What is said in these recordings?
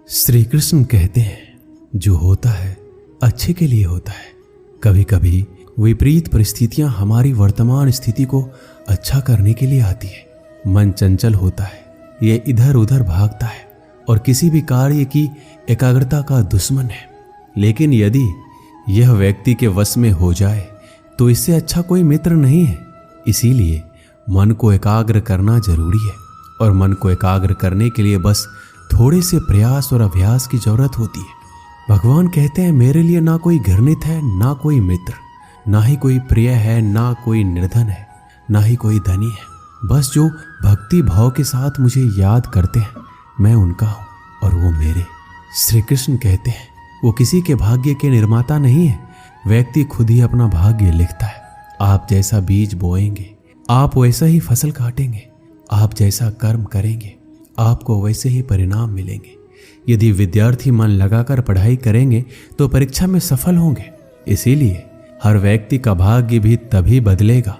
श्री कृष्ण कहते हैं, जो होता है अच्छे के लिए होता है। कभी कभी विपरीत परिस्थितियां हमारी वर्तमान स्थिति को अच्छा करने के लिए आती है। मन चंचल होता है, ये इधर उधर भागता है और किसी भी कार्य की एकाग्रता का दुश्मन है। लेकिन यदि यह व्यक्ति के वश में हो जाए तो इससे अच्छा कोई मित्र नहीं है। इसीलिए मन को एकाग्र करना जरूरी है और मन को एकाग्र करने के लिए बस थोड़े से प्रयास और अभ्यास की जरूरत होती है। भगवान कहते हैं, मेरे लिए ना कोई घृणित है, ना कोई मित्र, ना ही कोई प्रिय है, ना कोई निर्धन है, ना ही कोई धनी है। बस जो भक्ति भाव के साथ मुझे याद करते हैं, मैं उनका हूं और वो मेरे। श्री कृष्ण कहते हैं, वो किसी के भाग्य के निर्माता नहीं है, व्यक्ति खुद ही अपना भाग्य लिखता है। आप जैसा बीज बोएंगे आप वैसा ही फसल काटेंगे, आप जैसा कर्म करेंगे आपको वैसे ही परिणाम मिलेंगे। यदि विद्यार्थी मन लगाकर पढ़ाई करेंगे तो परीक्षा में सफल होंगे। इसीलिए हर व्यक्ति का भाग्य भी तभी बदलेगा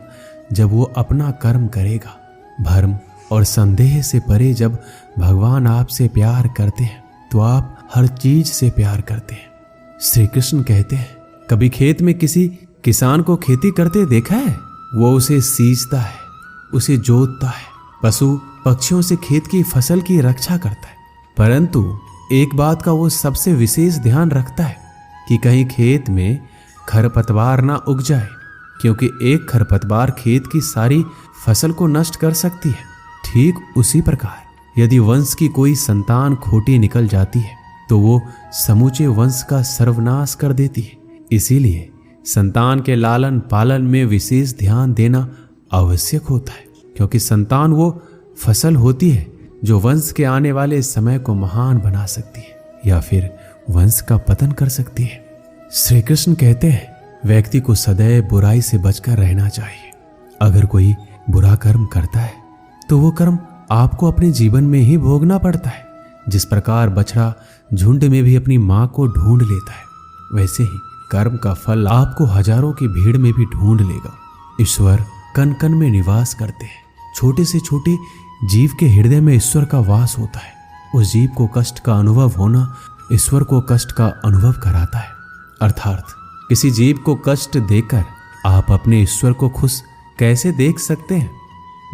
जब वो अपना कर्म करेगा। भ्रम और संदेह से परे जब भगवान आपसे प्यार करते हैं तो आप हर चीज से प्यार करते हैं। श्री कृष्ण कहते हैं, कभी खेत में किसी किसान को खेती करते देखा है? वो उसे सींचता है, उसे जोतता है, पशु पक्षियों से खेत की फसल की रक्षा करता है। परंतु एक बात का वो सबसे विशेष ध्यान रखता है कि कहीं खेत में खरपतवार ना उग जाए, क्योंकि एक खरपतवार खेत की सारी फसल को नष्ट कर सकती है। ठीक उसी प्रकार यदि वंश की कोई संतान खोटी निकल जाती है तो वो समूचे वंश का सर्वनाश कर देती है। इसीलिए संतान के लालन पालन में विशेष ध्यान देना आवश्यक होता है, क्योंकि संतान वो फसल होती है जो वंश के आने वाले समय को महान बना सकती है या फिर वंश का पतन कर सकती है। श्री कृष्ण कहते हैं, व्यक्ति को सदैव बुराई से बचकर रहना चाहिए। अगर कोई बुरा कर्म करता है तो वो कर्म आपको अपने जीवन में ही भोगना पड़ता है। जिस प्रकार बछड़ा झुंड में भी अपनी मां को ढूंढ लेता है, वैसे ही कर्म का फल आपको हजारों की भीड़ में भी ढूंढ लेगा। ईश्वर कण कण में निवास करते हैं। छोटे से छोटे जीव के हृदय में ईश्वर का वास होता है। उस जीव को कष्ट का अनुभव होना ईश्वर को कष्ट का अनुभव कराता है। अर्थात किसी जीव को कष्ट देकर आप अपने ईश्वर को खुश कैसे देख सकते हैं?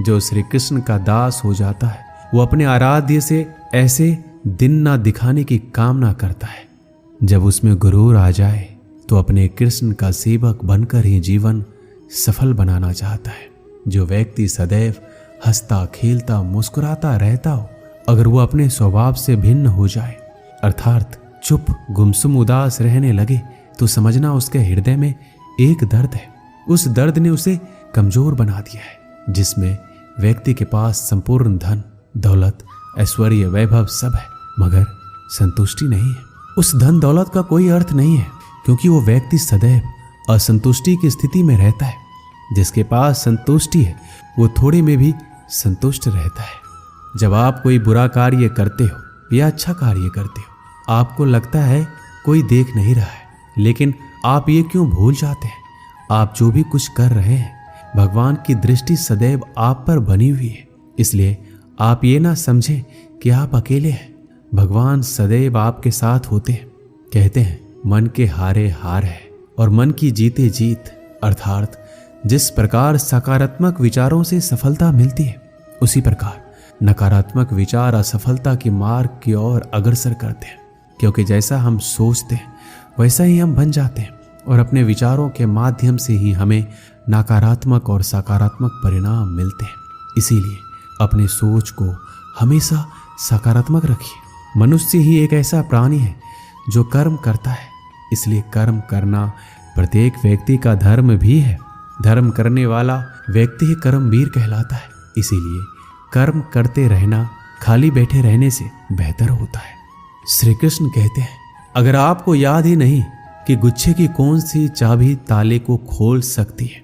जो श्री कृष्ण का दास हो जाता है वो अपने आराध्य से ऐसे दिन ना दिखाने की कामना करता है। जब उसमें गुरूर आ जाए तो अपने कृष्ण का सेवक बनकर ही जीवन सफल बनाना चाहता है। जो व्यक्ति सदैव हंसता खेलता मुस्कुराता रहता हो, अगर वो अपने स्वभाव से भिन्न हो जाए, अर्थात चुप गुमसुम उदास रहने लगे, तो समझना उसके हृदय में एक दर्द है। उस दर्द ने उसे कमजोर बना दिया है। जिसमें व्यक्ति के पास संपूर्ण धन दौलत ऐश्वर्य वैभव सब है, मगर संतुष्टि नहीं है। उस धन दौलत का कोई अर्थ नहीं है, क्योंकि वो व्यक्ति सदैव असंतुष्टि की स्थिति में रहता है। जिसके पास संतुष्टि है वो थोड़े में भी संतुष्ट रहता है। जब आप कोई बुरा कार्य करते हो या अच्छा कार्य करते हो, आपको लगता है कोई देख नहीं रहा है, लेकिन आप ये क्यों भूल जाते हैं? आप जो भी कुछ कर रहे हैं, भगवान की दृष्टि सदैव आप पर बनी हुई है। इसलिए आप ये ना समझें कि आप अकेले हैं। भगवान सदैव आपके साथ होते हैं। कहते हैं, मन के हारे हार है और मन की जीते जीत। अर्थात जिस प्रकार सकारात्मक विचारों से सफलता मिलती है, उसी प्रकार नकारात्मक विचार असफलता के मार्ग की ओर अग्रसर करते हैं। क्योंकि जैसा हम सोचते हैं वैसा ही हम बन जाते हैं, और अपने विचारों के माध्यम से ही हमें नकारात्मक और सकारात्मक परिणाम मिलते हैं। इसीलिए अपने सोच को हमेशा सकारात्मक रखिए। मनुष्य ही एक ऐसा प्राणी है जो कर्म करता है, इसलिए कर्म करना प्रत्येक व्यक्ति का धर्म भी है। धर्म करने वाला व्यक्ति ही कर्मवीर कहलाता है। इसीलिए कर्म करते रहना खाली बैठे रहने से बेहतर होता है। श्री कृष्ण कहते हैं, अगर आपको याद ही नहीं कि गुच्छे की कौन सी चाबी ताले को खोल सकती है,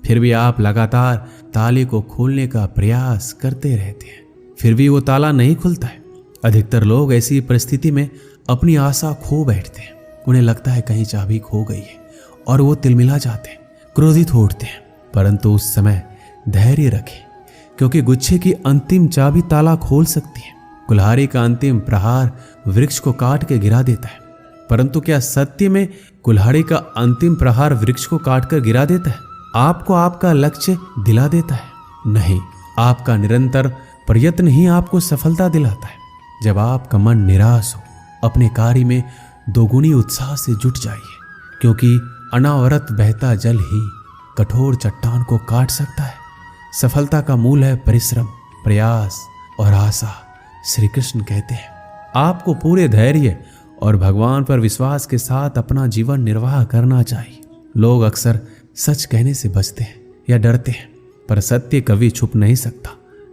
फिर भी आप लगातार ताले को खोलने का प्रयास करते रहते हैं, फिर भी वो ताला नहीं खुलता है। अधिकतर लोग ऐसी परिस्थिति में अपनी आशा खो बैठते हैं। उन्हें लगता है कहीं चाबी खो गई है और वो तिलमिला जाते हैं, क्रोधित हो उठते हैं। परंतु उस समय धैर्य रखें, क्योंकि गुच्छे की अंतिम चाबी ताला खोल सकती है। कुल्हाड़ी का अंतिम प्रहार वृक्ष को काट के गिरा देता है, परंतु क्या सत्य में कुल्हाड़ी का अंतिम प्रहार वृक्ष को काटकर गिरा देता है? आपको आपका लक्ष्य दिला देता है? नहीं, आपका निरंतर प्रयत्न ही आपको सफलता दिलाता है। जब आपका मन निराश हो, अपने कार्य में दोगुनी उत्साह से जुट जाइए, क्योंकि अनावरत बहता जल ही कठोर चट्टान को काट सकता है। सफलता का मूल है परिश्रम, प्रयास और आशा। श्री कृष्ण कहते हैं आपको पूरे धैर्य और भगवान पर विश्वास के साथ अपना जीवन निर्वाह करना चाहिए। लोग अक्सर सच कहने से बचते हैं या डरते हैं, पर सत्य कभी छुप नहीं सकता,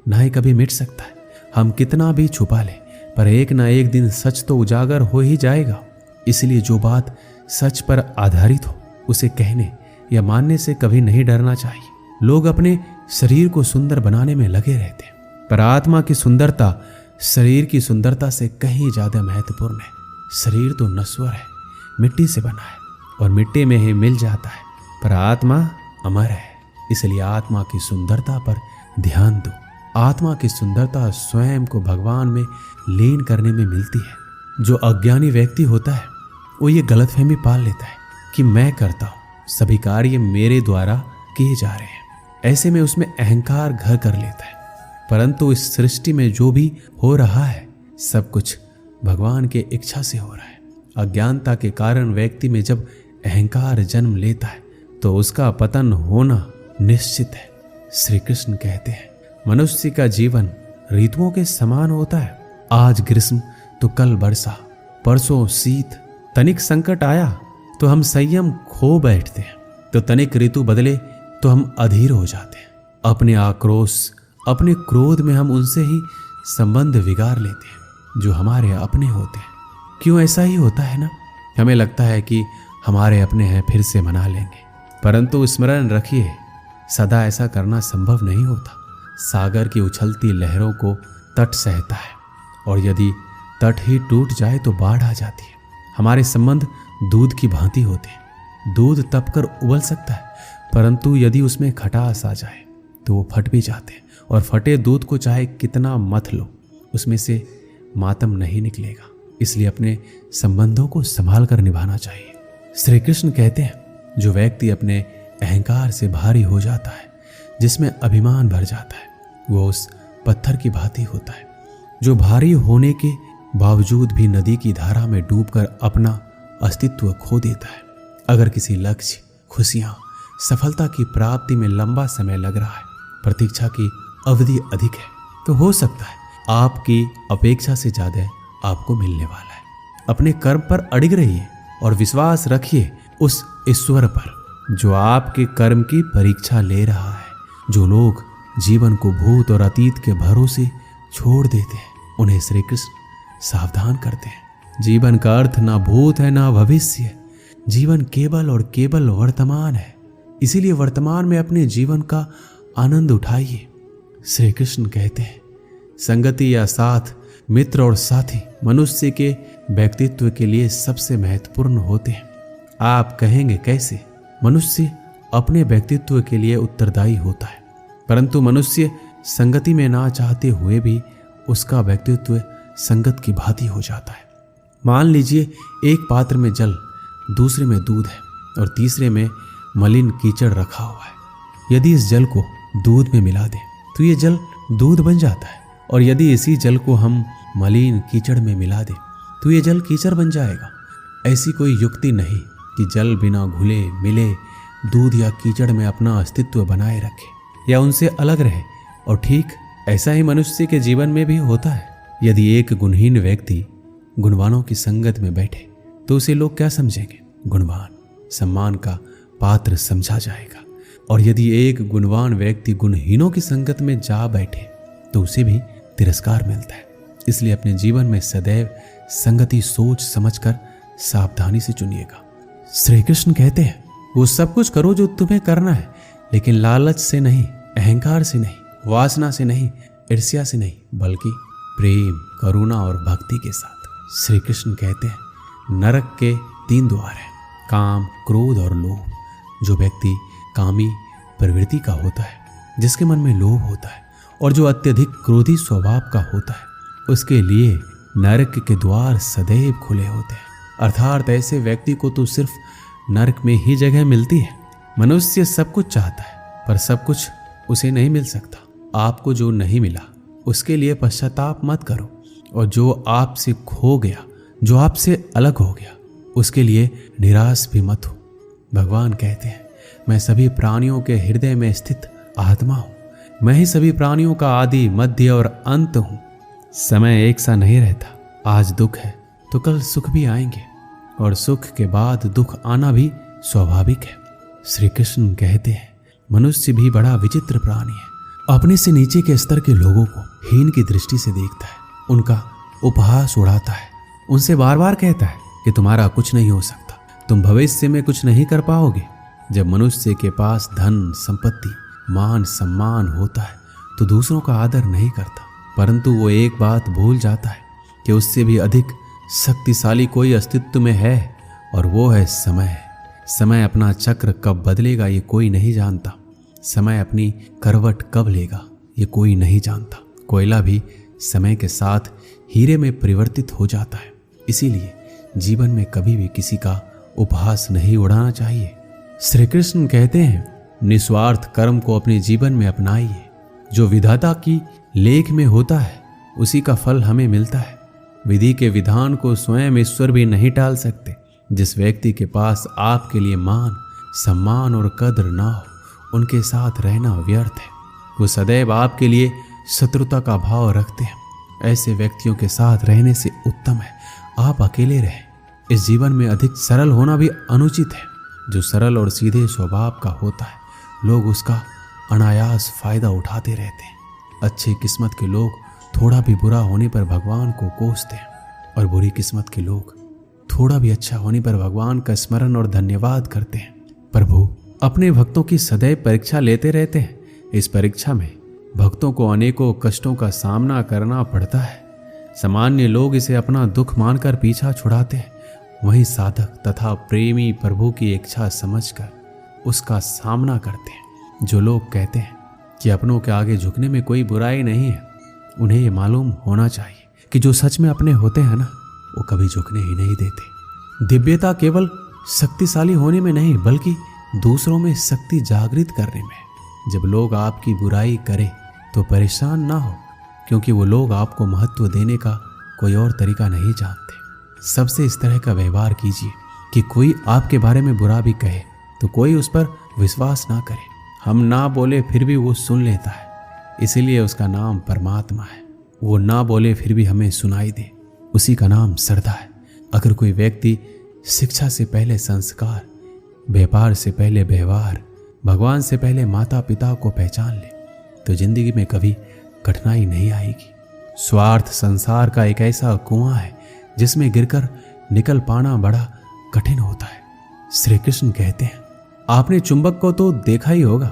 ना ही कभी मिट सकता है। हम कितना भी छुपा लें, पर एक ना एक दिन सच तो उजागर हो ही जाएगा। इसलिए जो बात सच पर आधारित हो उसे कहने या मानने से कभी नहीं डरना चाहिए। लोग अपने शरीर को सुंदर बनाने में लगे रहते हैं, पर आत्मा की सुंदरता शरीर की सुंदरता से कहीं ज्यादा महत्वपूर्ण है। शरीर तो नश्वर है, मिट्टी से बना है और मिट्टी में ही मिल जाता है, पर आत्मा अमर है। इसलिए आत्मा की सुंदरता पर ध्यान दो। आत्मा की सुंदरता स्वयं को भगवान में लीन करने में मिलती है। जो अज्ञानी व्यक्ति होता है वो ये गलतफहमी पाल लेता है कि मैं करता हूँ, सभी कार्य मेरे द्वारा किए जा रहे हैं। ऐसे में उसमें अहंकार घर कर लेता है। परंतु इस सृष्टि में जो भी हो रहा है सब कुछ भगवान के इच्छा से हो रहा है। अज्ञानता के कारण व्यक्ति में जब अहंकार जन्म लेता है तो उसका पतन होना निश्चित है। श्री कृष्ण कहते हैं मनुष्य का जीवन ऋतुओं के समान होता है। आज ग्रीष्म तो कल वर्षा, परसों शीत। तनिक संकट आया तो हम संयम खो बैठते हैं, तो तनिक ऋतु बदले तो हम अधीर हो जाते हैं। अपने आक्रोश, अपने क्रोध में हम उनसे ही संबंध बिगाड़ लेते हैं जो हमारे अपने होते हैं। क्यों ऐसा ही होता है ना? हमें लगता है कि हमारे अपने हैं, फिर से मना लेंगे, परंतु स्मरण रखिए सदा ऐसा करना संभव नहीं होता। सागर की उछलती लहरों को तट सहता है, और यदि तट ही टूट जाए तो बाढ़ आ जाती है। हमारे संबंध दूध की भांति होते हैं। दूध तपकर उबल सकता है, परंतु यदि उसमें खटास आ जाए तो वो फट भी जाते हैं, और फटे दूध को चाहे कितना मथ लो उसमें से मातम नहीं निकलेगा। इसलिए अपने संबंधों को संभाल कर निभाना चाहिए। श्री कृष्ण कहते हैं जो व्यक्ति अपने अहंकार से भारी हो जाता है, जिसमें अभिमान भर जाता है, वो उस पत्थर की भांति होता है जो भारी होने के बावजूद भी नदी की धारा में डूबकर अपना अस्तित्व खो देता है। अगर किसी लक्ष्य, खुशियां, सफलता की प्राप्ति में लंबा समय लग रहा है, प्रतीक्षा की अवधि अधिक है, तो हो सकता है आपकी अपेक्षा से ज्यादा आपको मिलने वाला है। अपने कर्म पर अड़िग रहिए और विश्वास रखिए उस ईश्वर पर जो आपके कर्म की परीक्षा ले रहा है। जो लोग जीवन को भूत और अतीत के भरोसे छोड़ देते हैं, उन्हें श्री कृष्ण सावधान करते हैं। जीवन का अर्थ ना भूत है ना भविष्य। जीवन केवल और केवल वर्तमान है। इसीलिए वर्तमान में अपने जीवन का आनंद उठाइए। श्री कृष्ण कहते हैं संगति या साथ, मित्र और साथी मनुष्य के व्यक्तित्व के लिए सबसे महत्वपूर्ण होते हैं। आप कहेंगे कैसे? मनुष्य अपने व्यक्तित्व के लिए उत्तरदायी होता है, परंतु मनुष्य संगति में ना चाहते हुए भी उसका व्यक्तित्व संगत की भांति हो जाता है। मान लीजिए एक पात्र में जल, दूसरे में दूध है और तीसरे में मलिन कीचड़ रखा हुआ है। यदि इस जल को दूध में मिला दें तो ये जल दूध बन जाता है, और यदि इसी जल को हम मलिन कीचड़ में मिला दें तो ये जल कीचड़ बन जाएगा। ऐसी कोई युक्ति नहीं कि जल बिना घुले मिले दूध या कीचड़ में अपना अस्तित्व बनाए रखे या उनसे अलग रहे। और ठीक ऐसा ही मनुष्य के जीवन में भी होता है। यदि एक गुणहीन व्यक्ति गुणवानों की संगत में बैठे तो उसे लोग क्या समझेंगे? गुणवान, सम्मान का पात्र समझा जाएगा। और यदि एक गुणवान व्यक्ति गुणहीनों की संगत में जा बैठे तो उसे भी तिरस्कार मिलता है। इसलिए अपने जीवन में सदैव संगति सोच समझकर सावधानी से चुनिएगा। श्री कृष्ण कहते हैं वो सब कुछ करो जो तुम्हें करना है, लेकिन लालच से नहीं, अहंकार से नहीं, वासना से नहीं, ईर्ष्या से नहीं, बल्कि प्रेम, करुणा और भक्ति के साथ। श्री कृष्ण कहते हैं नरक के 3 द्वार हैं, काम, क्रोध और लोभ। जो व्यक्ति कामी प्रवृत्ति का होता है, जिसके मन में लोभ होता है और जो अत्यधिक क्रोधी स्वभाव का होता है, उसके लिए नरक के द्वार सदैव खुले होते हैं। अर्थात ऐसे व्यक्ति को तो सिर्फ नरक में ही जगह मिलती है। मनुष्य सब कुछ चाहता है पर सब कुछ उसे नहीं मिल सकता। आपको जो नहीं मिला उसके लिए पश्चाताप मत करो, और जो आपसे खो गया, जो आपसे अलग हो गया, उसके लिए निराश भी मत हो। भगवान कहते हैं, मैं सभी प्राणियों के हृदय में स्थित आत्मा हूं। मैं ही सभी प्राणियों का आदि, मध्य और अंत हूं। समय एक सा नहीं रहता। आज दुख है तो कल सुख भी आएंगे, और सुख के बाद दुख आना भी स्वाभाविक है। श्री कृष्ण कहते हैं, मनुष्य भी बड़ा विचित्र प्राणी है। अपने से नीचे के स्तर के लोगों को हीन की दृष्टि से देखता है, उनका उपहास उड़ाता है, उनसे बार बार कहता है कि तुम्हारा कुछ नहीं हो सकता, तुम भविष्य में कुछ नहीं कर पाओगे। जब मनुष्य के पास धन, संपत्ति, मान, सम्मान होता है तो दूसरों का आदर नहीं करता, परंतु वो एक बात भूल जाता है कि उससे भी अधिक शक्तिशाली कोई अस्तित्व में है, और वो है समय। समय अपना चक्र कब बदलेगा ये कोई नहीं जानता। समय अपनी करवट कब लेगा ये कोई नहीं जानता। कोयला भी समय के साथ हीरे में परिवर्तित हो जाता है। इसीलिए जीवन में कभी भी किसी का उपहास नहीं उड़ाना चाहिए। श्री कृष्ण कहते हैं, निस्वार्थ कर्म को अपने जीवन में अपनाइए। जो विधाता की लेख में होता है उसी का फल हमें मिलता है। विधि के विधान को स्वयं ईश्वर भी नहीं टाल सकते। जिस व्यक्ति के पास आपके लिए मान, सम्मान और कद्र ना हो, उनके साथ रहना व्यर्थ है। वो सदैव आपके लिए शत्रुता का भाव रखते हैं। ऐसे व्यक्तियों के साथ रहने से उत्तम है आप अकेले रहें। इस जीवन में अधिक सरल होना भी अनुचित है। जो सरल और सीधे स्वभाव का होता है, लोग उसका अनायास फायदा उठाते रहते हैं। अच्छी किस्मत के लोग थोड़ा भी बुरा होने पर भगवान को कोसते हैं, और बुरी किस्मत के लोग थोड़ा भी अच्छा होने पर भगवान का स्मरण और धन्यवाद करते हैं। प्रभु अपने भक्तों की सदैव परीक्षा लेते रहते हैं। इस परीक्षा में भक्तों को अनेकों कष्टों का सामना करना पड़ता है। सामान्य लोग इसे अपना दुख मानकर पीछा छुड़ाते हैं, वहीं साधक तथा प्रेमी प्रभु की इच्छा समझकर उसका सामना करते हैं। जो लोग कहते हैं कि अपनों के आगे झुकने में कोई बुराई नहीं है, उन्हें ये मालूम होना चाहिए कि जो सच में अपने होते हैं ना, वो कभी झुकने ही नहीं देते। दिव्यता केवल शक्तिशाली होने में नहीं, बल्कि दूसरों में शक्ति जागृत करने में। जब लोग आपकी बुराई करें तो परेशान ना हो, क्योंकि वो लोग आपको महत्व देने का कोई और तरीका नहीं जानते। सबसे इस तरह का व्यवहार कीजिए कि कोई आपके बारे में बुरा भी कहे तो कोई उस पर विश्वास ना करे। हम ना बोले फिर भी वो सुन लेता है, इसीलिए उसका नाम परमात्मा है। वो ना बोले फिर भी हमें सुनाई दे, उसी का नाम श्रद्धा है। अगर कोई व्यक्ति शिक्षा से पहले संस्कार, व्यापार से पहले व्यवहार, भगवान से पहले माता पिता को पहचान ले तो जिंदगी में कभी कठिनाई नहीं आएगी। स्वार्थ संसार का एक ऐसा कुआं है जिसमें गिरकर निकल पाना बड़ा कठिन होता है। श्री कृष्ण कहते हैं, आपने चुंबक को तो देखा ही होगा,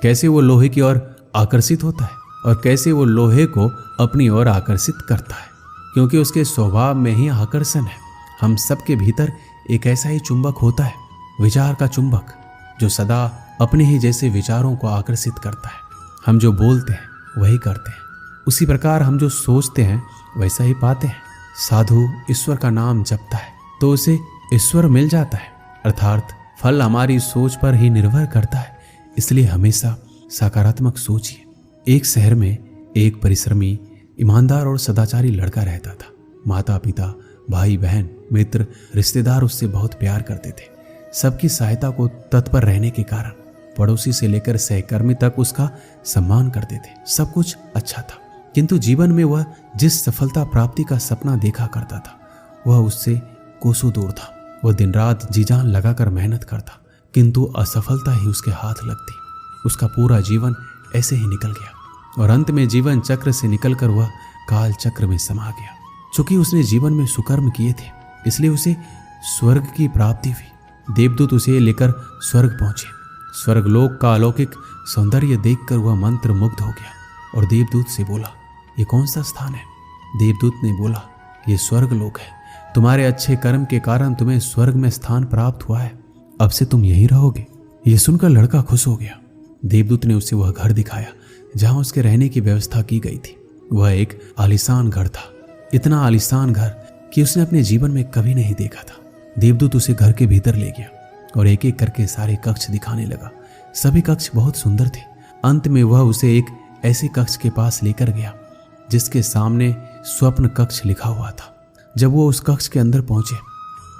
कैसे वो लोहे की ओर आकर्षित होता है और कैसे वो लोहे को अपनी ओर आकर्षित करता है, क्योंकि उसके स्वभाव में ही आकर्षण है। हम सबके भीतर एक ऐसा ही चुंबक होता है, विचार का चुंबक, जो सदा अपने ही जैसे विचारों को आकर्षित करता है। हम जो बोलते हैं वही करते हैं, उसी प्रकार हम जो सोचते हैं वैसा ही पाते हैं। साधु ईश्वर का नाम जपता है तो उसे ईश्वर मिल जाता है, अर्थात फल हमारी सोच पर ही निर्भर करता है। इसलिए हमेशा सकारात्मक सोचिए। एक शहर में एक परिश्रमी, ईमानदार और सदाचारी लड़का रहता था। माता पिता, भाई बहन, मित्र, रिश्तेदार उससे बहुत प्यार करते थे। सबकी सहायता को तत्पर रहने के कारण पड़ोसी से लेकर सहकर्मी तक उसका सम्मान करते थे। सब कुछ अच्छा था, किंतु जीवन में वह जिस सफलता प्राप्ति का सपना देखा करता था वह उससे कोसों दूर था। वह दिन रात जी जान लगाकर मेहनत करता, किंतु असफलता ही उसके हाथ लगती। उसका पूरा जीवन ऐसे ही निकल गया और अंत में जीवन चक्र से निकलकर वह काल चक्र में समा गया। चूंकि उसने जीवन में सुकर्म किए थे, इसलिए उसे स्वर्ग की प्राप्ति हुई। देवदूत उसे लेकर स्वर्ग पहुंचे। स्वर्गलोक का अलौकिक सौंदर्य देखकर वह मंत्र मुग्ध हो गया और देवदूत से बोला, ये कौन सा स्थान है? देवदूत ने बोला, ये स्वर्गलोक है। तुम्हारे अच्छे कर्म के कारण तुम्हें स्वर्ग में स्थान प्राप्त हुआ है, अब से तुम यहीं रहोगे। यह सुनकर लड़का खुश हो गया। देवदूत ने उसे वह घर दिखाया जहां उसके रहने की व्यवस्था की गई थी। वह एक आलीशान घर था। इतना आलीशान घर कि उसने अपने जीवन में कभी नहीं देखा था। देवदूत उसे घर के भीतर ले गया और एक एक करके सारे कक्ष दिखाने लगा। सभी कक्ष बहुत सुंदर थे। अंत में वह उसे एक ऐसे कक्ष के पास लेकर गया जिसके सामने स्वप्न कक्ष लिखा हुआ था। जब वो उस कक्ष के अंदर पहुंचे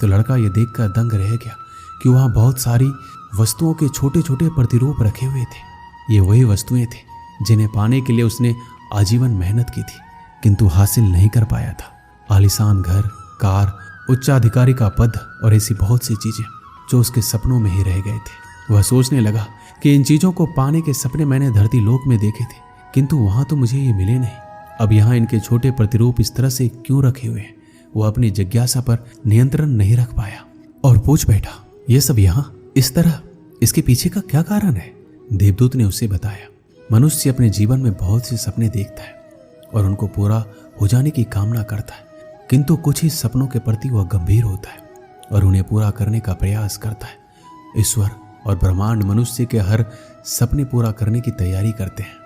तो लड़का ये देखकर दंग रह गया कि वहां बहुत सारी वस्तुओं के छोटे छोटे प्रतिरूप रखे हुए थे। ये वही वस्तुएं थे जिन्हें पाने के लिए उसने आजीवन मेहनत की थी किंतु हासिल नहीं कर पाया था। आलीशान घर, कार, उच्चाधिकारी का पद और ऐसी बहुत सी चीजें जो उसके सपनों में ही रह गए थे। वह सोचने लगा कि इन चीजों को पाने के सपने मैंने धरती लोक में देखे थे किंतु वहां तो मुझे ये मिले नहीं। अब यहाँ इनके छोटे प्रतिरूप इस तरह से क्यों रखे हुए हैं? वो अपनी जिज्ञासा पर नियंत्रण नहीं रख पाया और पूछ बैठा, ये सब यहाँ इस तरह, इसके पीछे का क्या कारण है? देवदूत ने उसे बताया, मनुष्य अपने जीवन में बहुत से सपने देखता है और उनको पूरा हो जाने की कामना करता है किंतु कुछ ही सपनों के प्रति वह गंभीर होता है और उन्हें पूरा करने का प्रयास करता है। ईश्वर और ब्रह्मांड मनुष्य के हर सपने पूरा करने की तैयारी करते हैं,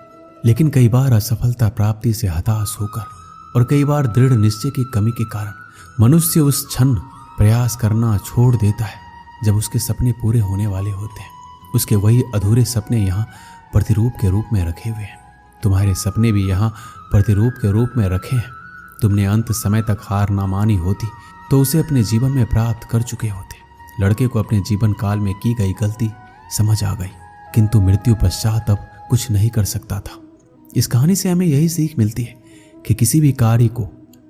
लेकिन कई बार असफलता प्राप्ति से हताश होकर और कई बार दृढ़ निश्चय की कमी के कारण मनुष्य उस क्षण प्रयास करना छोड़ देता है जब उसके सपने पूरे होने वाले होते हैं। उसके वही अधूरे सपने यहाँ प्रतिरूप के रूप में रखे हुए हैं। तुम्हारे सपने भी यहाँ प्रतिरूप के रूप में रखे हैं। तुमने अंत समय तक हार ना मानी होती तो उसे अपने जीवन में प्राप्त कर चुके होते। लड़के को अपने जीवन काल में की गई गलती समझ आ गई किंतु मृत्यु पश्चात अब कुछ नहीं कर सकता था। इस कहानी से हमें यही सीख मिलती है कि किसी भी कार्य को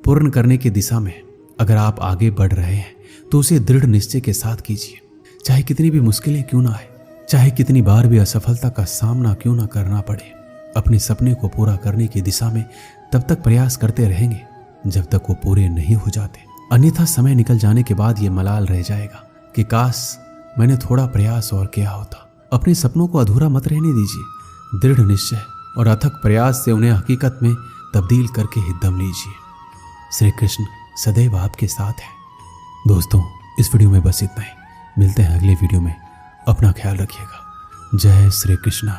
पूर्ण करने की दिशा में अगर आप आगे बढ़ रहे हैं तो उसे दृढ़ निश्चय के साथ कीजिए। चाहे कितनी भी मुश्किलें क्यों ना आए, चाहे कितनी बार भी असफलता का सामना क्यों ना करना पड़े, अपने सपने को पूरा करने की दिशा में तब तक प्रयास करते रहेंगे जब तक वो पूरे नहीं हो जाते। अन्यथा समय निकल जाने के बाद ये मलाल रह जाएगा कि काश मैंने थोड़ा प्रयास और किया होता। अपने सपनों को अधूरा मत रहने दीजिए। दृढ़ निश्चय और अथक प्रयास से उन्हें हकीकत में तब्दील करके ही दम लीजिए। श्री कृष्ण सदैव आपके साथ है। दोस्तों, इस वीडियो में बस इतना ही। मिलते हैं अगले वीडियो में। अपना ख्याल रखिएगा। जय श्री कृष्ण।